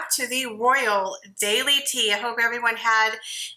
back to the Royal Daily Tea. I hope everyone had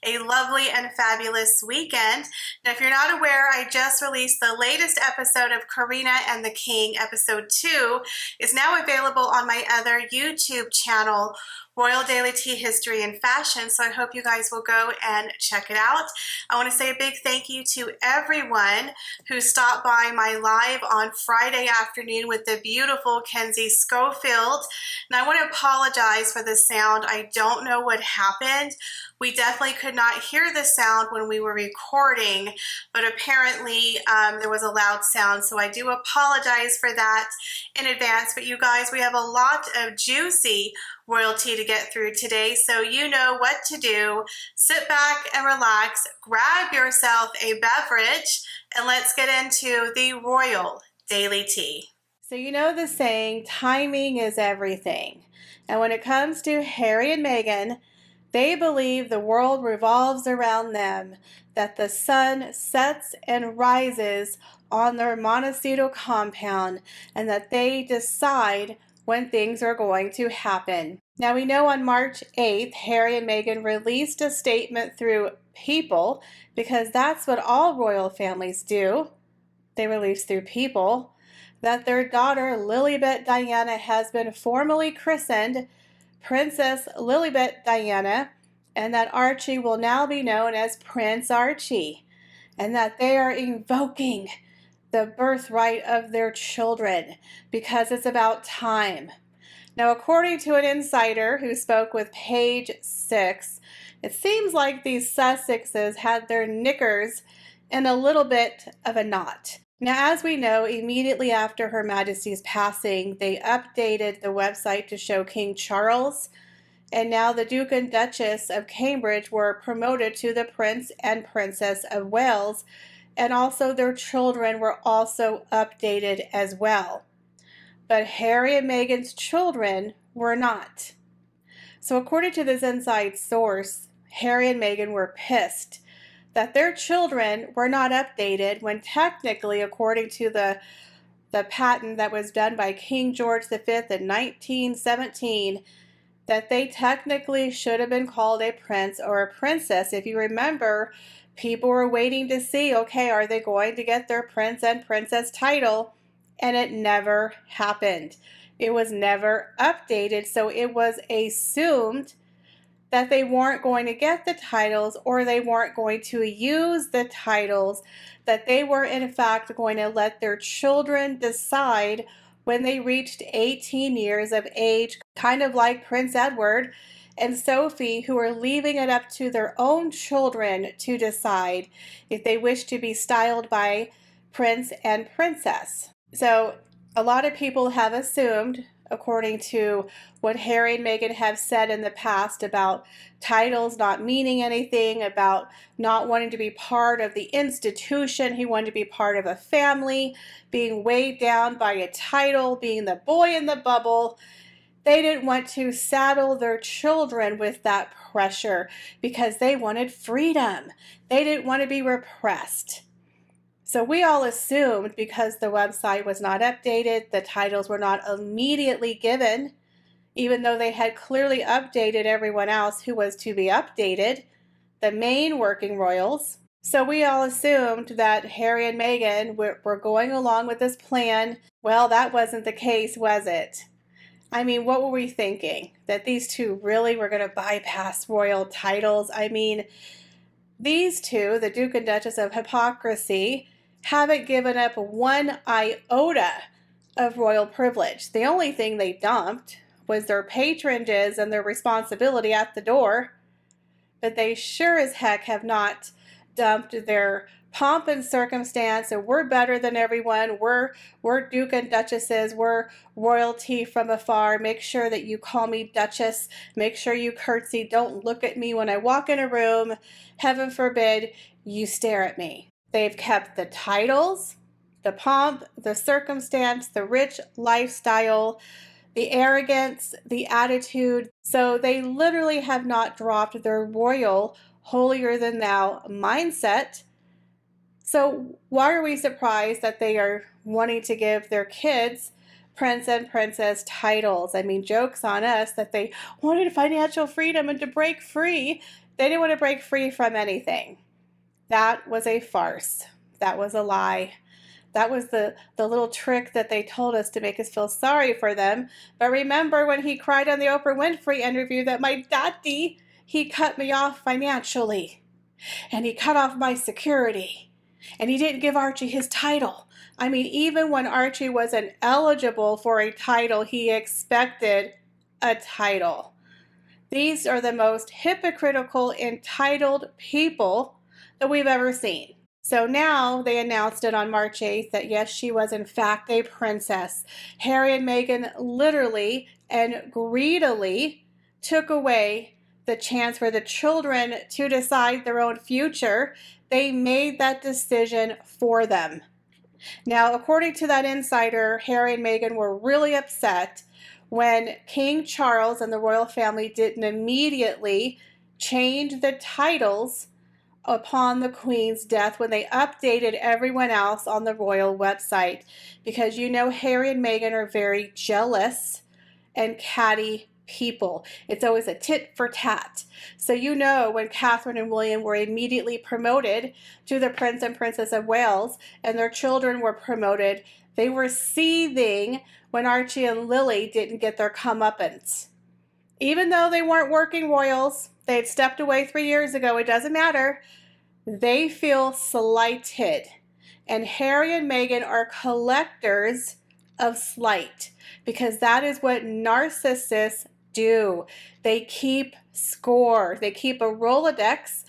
a lovely and fabulous weekend. Now, if you're not aware, I just released the latest episode of Corinna and the King, episode 2, is now available on my other YouTube channel, Royal Daily Tea History and Fashion, so I hope you guys will go and check it out. I want to say a big thank you to everyone who stopped by my live on Friday afternoon with the beautiful Kenzie Schofield. And I want to apologize for the sound. I don't know what happened. We definitely could not hear the sound when we were recording, but apparently there was a loud sound, so I do apologize for that in advance. But you guys, we have a lot of juicy royalty to get through today, so you know what to do. Sit back and relax, grab yourself a beverage, and let's get into the Royal Daily Tea. So you know the saying, timing is everything. And when it comes to Harry and Meghan, they believe the world revolves around them, that the sun sets and rises on their Montecito compound, and that they decide when things are going to happen. Now we know on March 8th, Harry and Meghan released a statement through People, because that's what all royal families do. They release through People, that their daughter Lilibet Diana has been formally christened Princess Lilibet Diana, and that Archie will now be known as Prince Archie, and that they are invoking the birthright of their children because it's about time. Now, according to an insider who spoke with Page 6, it seems like these Sussexes had their knickers in a little bit of a knot. Now, as we know, immediately after Her Majesty's passing, they updated the website to show King Charles, and now the Duke and Duchess of Cambridge were promoted to the Prince and Princess of Wales, and also their children were also updated as well. But Harry and Meghan's children were not. So according to this inside source, Harry and Meghan were pissed that their children were not updated when technically, according to the patent that was done by King George V in 1917, that they technically should have been called a prince or a princess. If you remember, people were waiting to see, okay, are they going to get their prince and princess title? And it never happened. It was never updated, so it was assumed that they weren't going to get the titles, or they weren't going to use the titles, that they were in fact going to let their children decide when they reached 18 years of age, kind of like Prince Edward and Sophie, who are leaving it up to their own children to decide if they wish to be styled by Prince and Princess. So a lot of people have assumed, according to what Harry and Meghan have said in the past about titles not meaning anything, about not wanting to be part of the institution. He wanted to be part of a family, being weighed down by a title, being the boy in the bubble. They didn't want to saddle their children with that pressure because they wanted freedom. They didn't want to be repressed. So we all assumed, because the website was not updated, the titles were not immediately given, even though they had clearly updated everyone else who was to be updated, the main working royals. So we all assumed that Harry and Meghan were going along with this plan. Well, that wasn't the case, was it? I mean, what were we thinking? That these two really were going to bypass royal titles? I mean, these two, the Duke and Duchess of Hypocrisy, haven't given up one iota of royal privilege. The only thing they dumped was their patronages and their responsibility at the door, but they sure as heck have not dumped their pomp and circumstance, and we're better than everyone, we're Duke and Duchesses, we're royalty from afar, make sure that you call me Duchess, make sure you curtsy, don't look at me when I walk in a room, heaven forbid you stare at me. They've kept the titles, the pomp, the circumstance, the rich lifestyle, the arrogance, the attitude. So they literally have not dropped their royal, holier-than-thou mindset. So why are we surprised that they are wanting to give their kids prince and princess titles. I mean, joke's on us that they wanted financial freedom and to break free. They didn't want to break free from anything. That was a farce. That was a lie. That was the little trick that they told us to make us feel sorry for them. But remember when he cried on the Oprah Winfrey interview that my daddy, he cut me off financially. And he cut off my security. And he didn't give Archie his title. I mean, even when Archie wasn't eligible for a title, he expected a title. These are the most hypocritical, entitled people that we've ever seen. So now they announced it on March 8th that yes, she was in fact a princess. Harry and Meghan literally and greedily took away the chance for the children to decide their own future. They made that decision for them. Now, according to that insider, Harry and Meghan were really upset when King Charles and the royal family didn't immediately change the titles upon the Queen's death when they updated everyone else on the royal website. Because you know Harry and Meghan are very jealous and catty people. It's always a tit for tat. So you know when Catherine and William were immediately promoted to the Prince and Princess of Wales and their children were promoted, they were seething when Archie and Lily didn't get their comeuppance. Even though they weren't working royals, they had stepped away 3 years ago, it doesn't matter. They feel slighted. And Harry and Meghan are collectors of slight because that is what narcissists do. They keep score. They keep a Rolodex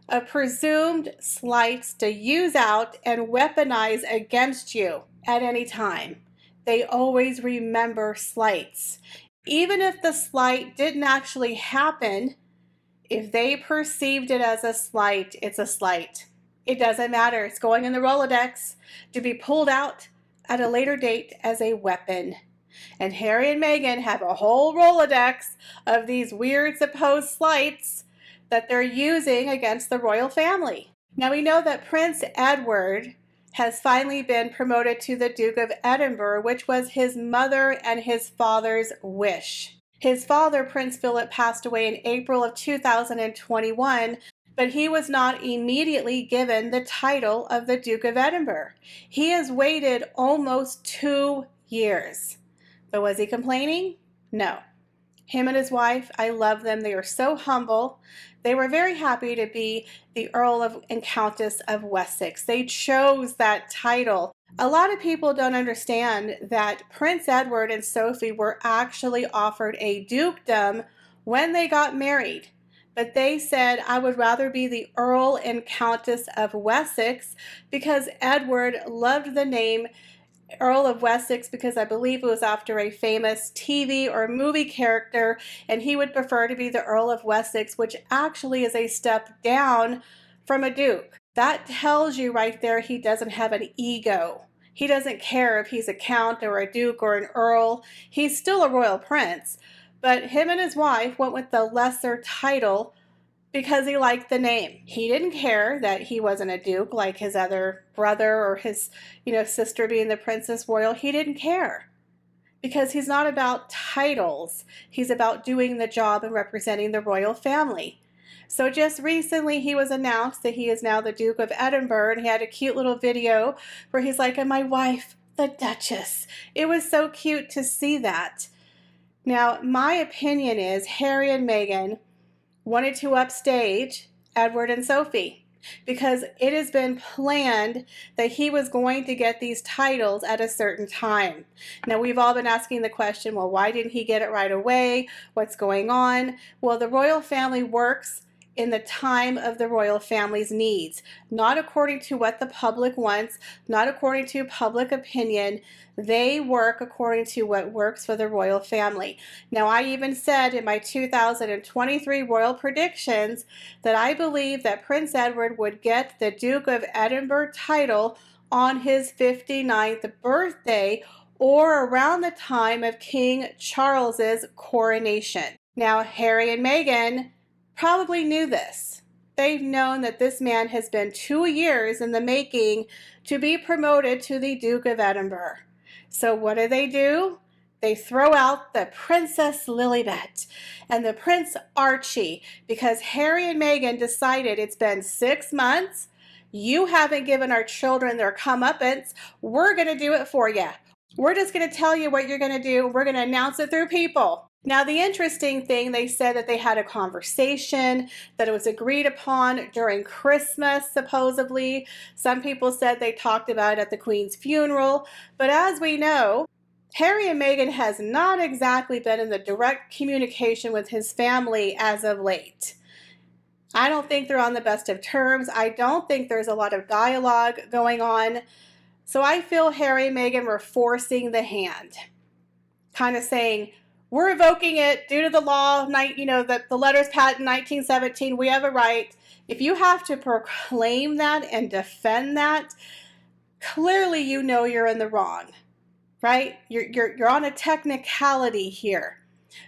of presumed slights to use out and weaponize against you at any time. They always remember slights. Even if the slight didn't actually happen, if they perceived it as a slight, it's a slight. It doesn't matter. It's going in the Rolodex to be pulled out at a later date as a weapon. And Harry and Meghan have a whole Rolodex of these weird supposed slights that they're using against the royal family. Now we know that Prince Edward has finally been promoted to the Duke of Edinburgh, which was his mother and his father's wish. His father, Prince Philip, passed away in April of 2021, but he was not immediately given the title of the Duke of Edinburgh. He has waited almost 2 years. But was he complaining? No. Him and his wife, I love them. They are so humble. They were very happy to be the Earl of and Countess of Wessex. They chose that title. A lot of people don't understand that Prince Edward and Sophie were actually offered a dukedom when they got married. But they said, I would rather be the Earl and Countess of Wessex because Edward loved the name Earl of Wessex because I believe it was after a famous TV or movie character, and he would prefer to be the Earl of Wessex, which actually is a step down from a duke. That tells you right there he doesn't have an ego. He doesn't care if he's a count or a duke or an earl. He's still a royal prince, but him and his wife went with the lesser title because he liked the name. He didn't care that he wasn't a duke like his other brother or his, sister being the Princess Royal. He didn't care because he's not about titles. He's about doing the job and representing the royal family. So just recently he was announced that he is now the Duke of Edinburgh, and he had a cute little video where he's like, and my wife, the Duchess. It was so cute to see that. Now, my opinion is Harry and Meghan wanted to upstage Edward and Sophie because it has been planned that he was going to get these titles at a certain time. Now, we've all been asking the question, well, why didn't he get it right away? What's going on? Well, the royal family works in the time of the royal family's needs, not according to what the public wants, not according to public opinion. They work according to what works for the royal family. Now, I even said in my 2023 royal predictions that I believe that Prince Edward would get the Duke of Edinburgh title on his 59th birthday or around the time of King Charles's coronation. Now, Harry and Meghan probably knew this. They've known that this man has been 2 years in the making to be promoted to the Duke of Edinburgh. So what do? They throw out the Princess Lilibet and the Prince Archie because Harry and Meghan decided it's been 6 months. You haven't given our children their comeuppance. We're going to do it for you. We're just going to tell you what you're going to do. We're going to announce it through people. Now, the interesting thing, they said that they had a conversation, that it was agreed upon during Christmas, supposedly. Some people said they talked about it at the Queen's funeral. But as we know, Harry and Meghan has not exactly been in the direct communication with his family as of late. I don't think they're on the best of terms. I don't think there's a lot of dialogue going on. So I feel Harry and Meghan were forcing the hand, kind of saying, we're revoking it due to the law, the letters patent 1917, we have a right. If you have to proclaim that and defend that, clearly you know you're in the wrong, right? You're on a technicality here.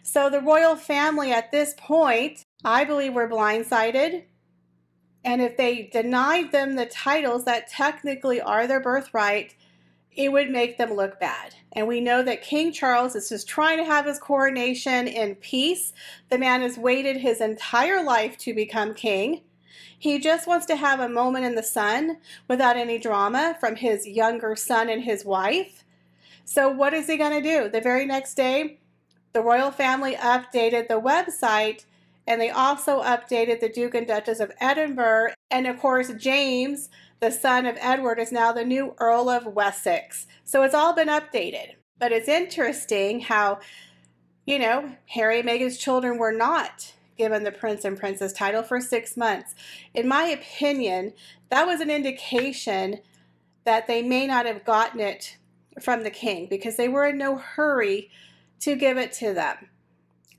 So the royal family at this point, I believe, were blindsided. And if they denied them the titles that technically are their birthright, it would make them look bad. And we know that King Charles is just trying to have his coronation in peace. The man has waited his entire life to become king. He just wants to have a moment in the sun without any drama from his younger son and his wife. So what is he going to do? The very next day, the royal family updated the website, and they also updated the Duke and Duchess of Edinburgh. And of course, James, the son of Edward, is now the new Earl of Wessex. So it's all been updated. But it's interesting how, Harry and Meghan's children were not given the Prince and Princess title for 6 months. In my opinion, that was an indication that they may not have gotten it from the king because they were in no hurry to give it to them.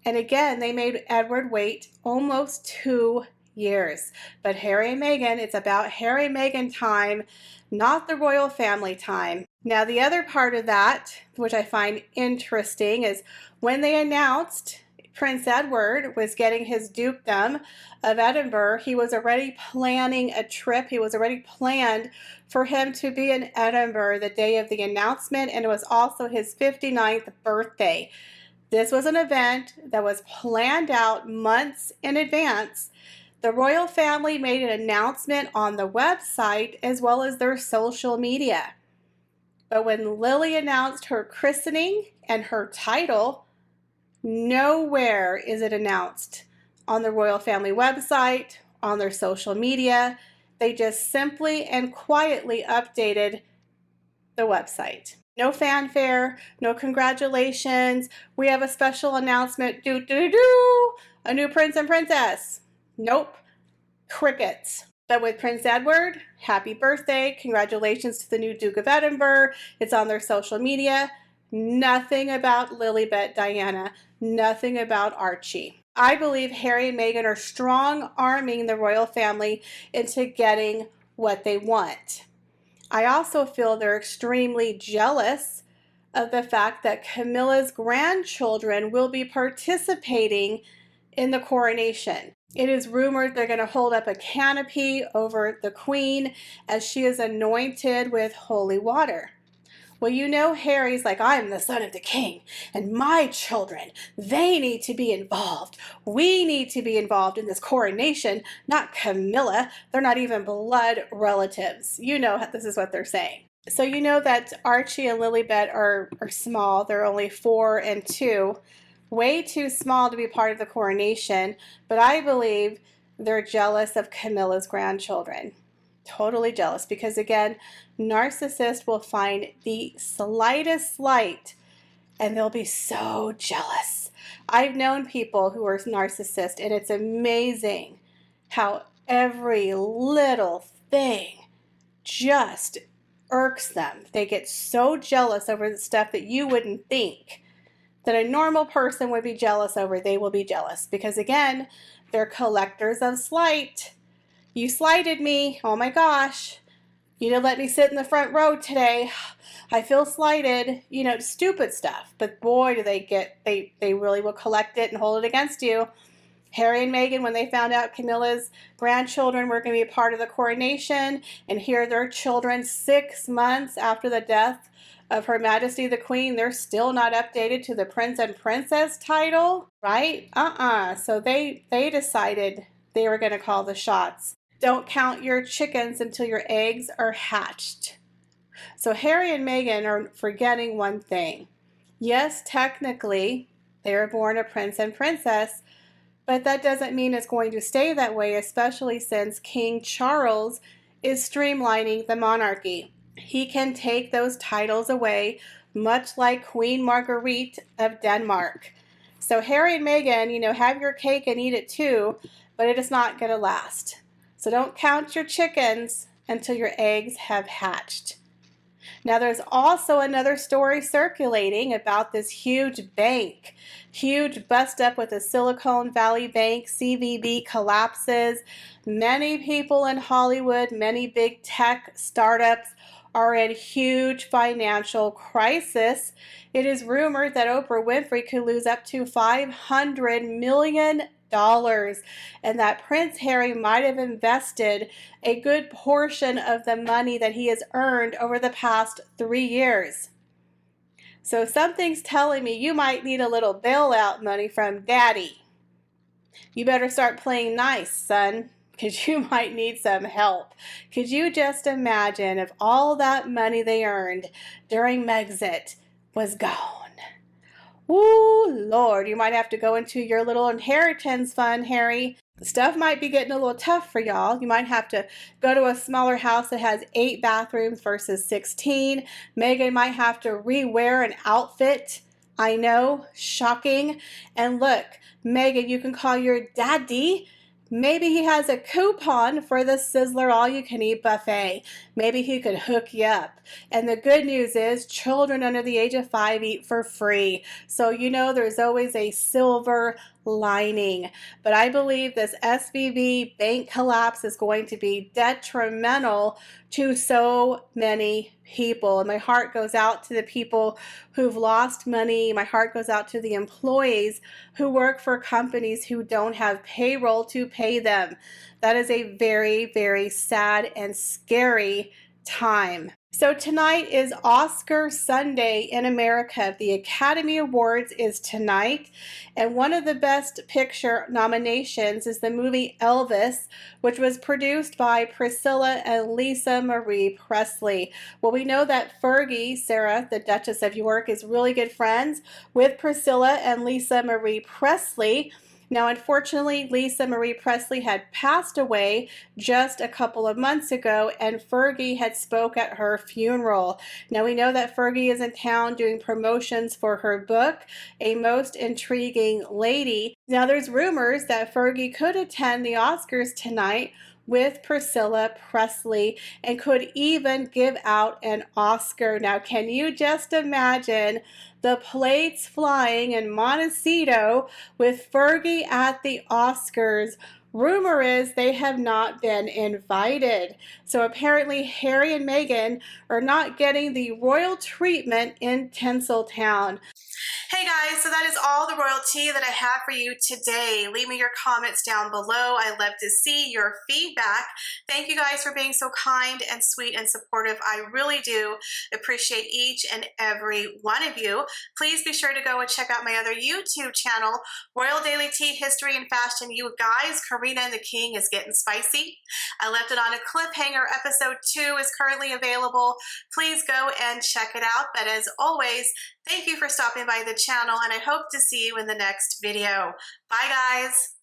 And again, they made Edward wait almost 2 years. But Harry and Meghan, it's about Harry and Meghan time, not the royal family time. Now, the other part of that, which I find interesting, is when they announced Prince Edward was getting his dukedom of Edinburgh, he was already planning a trip. He was already planned for him to be in Edinburgh the day of the announcement, and it was also his 59th birthday. This was an event that was planned out months in advance. The royal family made an announcement on the website as well as their social media. But when Lily announced her christening and her title, nowhere is it announced on the royal family website, on their social media. They just simply and quietly updated the website. No fanfare, no congratulations. We have a special announcement. A new prince and princess. Nope. Crickets. But with Prince Edward, happy birthday. Congratulations to the new Duke of Edinburgh. It's on their social media. Nothing about Lilibet Diana. Nothing about Archie. I believe Harry and Meghan are strong-arming the royal family into getting what they want. I also feel they're extremely jealous of the fact that Camillas grandchildren will be participating in the coronation. It is rumored they're going to hold up a canopy over the Queen as she is anointed with holy water. Well, Harry's like, I'm the son of the king, and my children, they need to be involved. We need to be involved in this coronation, not Camilla. They're not even blood relatives. This is what they're saying. So that Archie and Lilibet are small. They're only 4 and 2. Way too small to be part of the coronation, but I believe they're jealous of Camilla's grandchildren. Totally jealous because, again, narcissists will find the slightest slight and they'll be so jealous. I've known people who are narcissists, and it's amazing how every little thing just irks them. They get so jealous over the stuff that you wouldn't think that a normal person would be jealous over. They will be jealous because, again, they're collectors of slight. You slighted me. Oh my gosh. You didn't let me sit in the front row today. I feel slighted. Stupid stuff. But boy, do they really will collect it and hold it against you. Harry and Meghan, when they found out Camilla's grandchildren were going to be a part of the coronation, and here their children 6 months after the death of Her Majesty the Queen, they're still not updated to the Prince and Princess title, right? So they decided they were going to call the shots. Don't count your chickens until your eggs are hatched. So Harry and Meghan are forgetting one thing. Yes, technically, they were born a prince and princess, but that doesn't mean it's going to stay that way, especially since King Charles is streamlining the monarchy. He can take those titles away, much like Queen Marguerite of Denmark. So Harry and Meghan, have your cake and eat it too, but it is not going to last. So don't count your chickens until your eggs have hatched. Now there's also another story circulating about this huge bank. Huge bust up with the Silicon Valley Bank. CVB collapses. Many people in Hollywood, many big tech startups are in huge financial crisis. It is rumored that Oprah Winfrey could lose up to $500 million. And that Prince Harry might have invested a good portion of the money that he has earned over the past 3 years. So something's telling me you might need a little bailout money from Daddy. You better start playing nice, son, because you might need some help. Could you just imagine if all that money they earned during Megxit was gone? Ooh, Lord, you might have to go into your little inheritance fund, Harry. Stuff might be getting a little tough for y'all. You might have to go to a smaller house that has 8 bathrooms versus 16. Meghan might have to rewear an outfit. I know, shocking. And look, Meghan, you can call your daddy. Maybe he has a coupon for the Sizzler all-you-can-eat buffet. Maybe he could hook you up. And the good news is children under the age of 5 eat for free. So there's always a silver lining. But I believe this SVB bank collapse is going to be detrimental to so many people. And my heart goes out to the people who've lost money. My heart goes out to the employees who work for companies who don't have payroll to pay them. That is a very, very sad and scary time. So tonight is Oscar Sunday in America. The Academy Awards is tonight, and one of the Best Picture nominations is the movie Elvis, which was produced by Priscilla and Lisa Marie Presley. Well, we know that Fergie, Sarah, the Duchess of York, is really good friends with Priscilla and Lisa Marie Presley. Now, unfortunately, Lisa Marie Presley had passed away just a couple of months ago, and Fergie had spoke at her funeral. Now, we know that Fergie is in town doing promotions for her book, A Most Intriguing Lady. Now, there's rumors that Fergie could attend the Oscars tonight with Priscilla Presley and could even give out an Oscar. Now, can you just imagine the plates flying in Montecito with Fergie at the Oscars? Rumor is they have not been invited. So apparently Harry and Meghan are not getting the royal treatment in Tinseltown. Hey guys, so that is all the royalty that I have for you today. Leave me your comments down below. I love to see your feedback. Thank you guys for being so kind and sweet and supportive. I really do appreciate each and every one of you. Please be sure to go and check out my other YouTube channel, Royal Daily Tea, History and Fashion. You guys, Corinna and the King is getting spicy. I left it on a cliffhanger. Episode 2 is currently available. Please go and check it out. But as always, thank you for stopping by the channel, and I hope to see you in the next video. Bye, guys.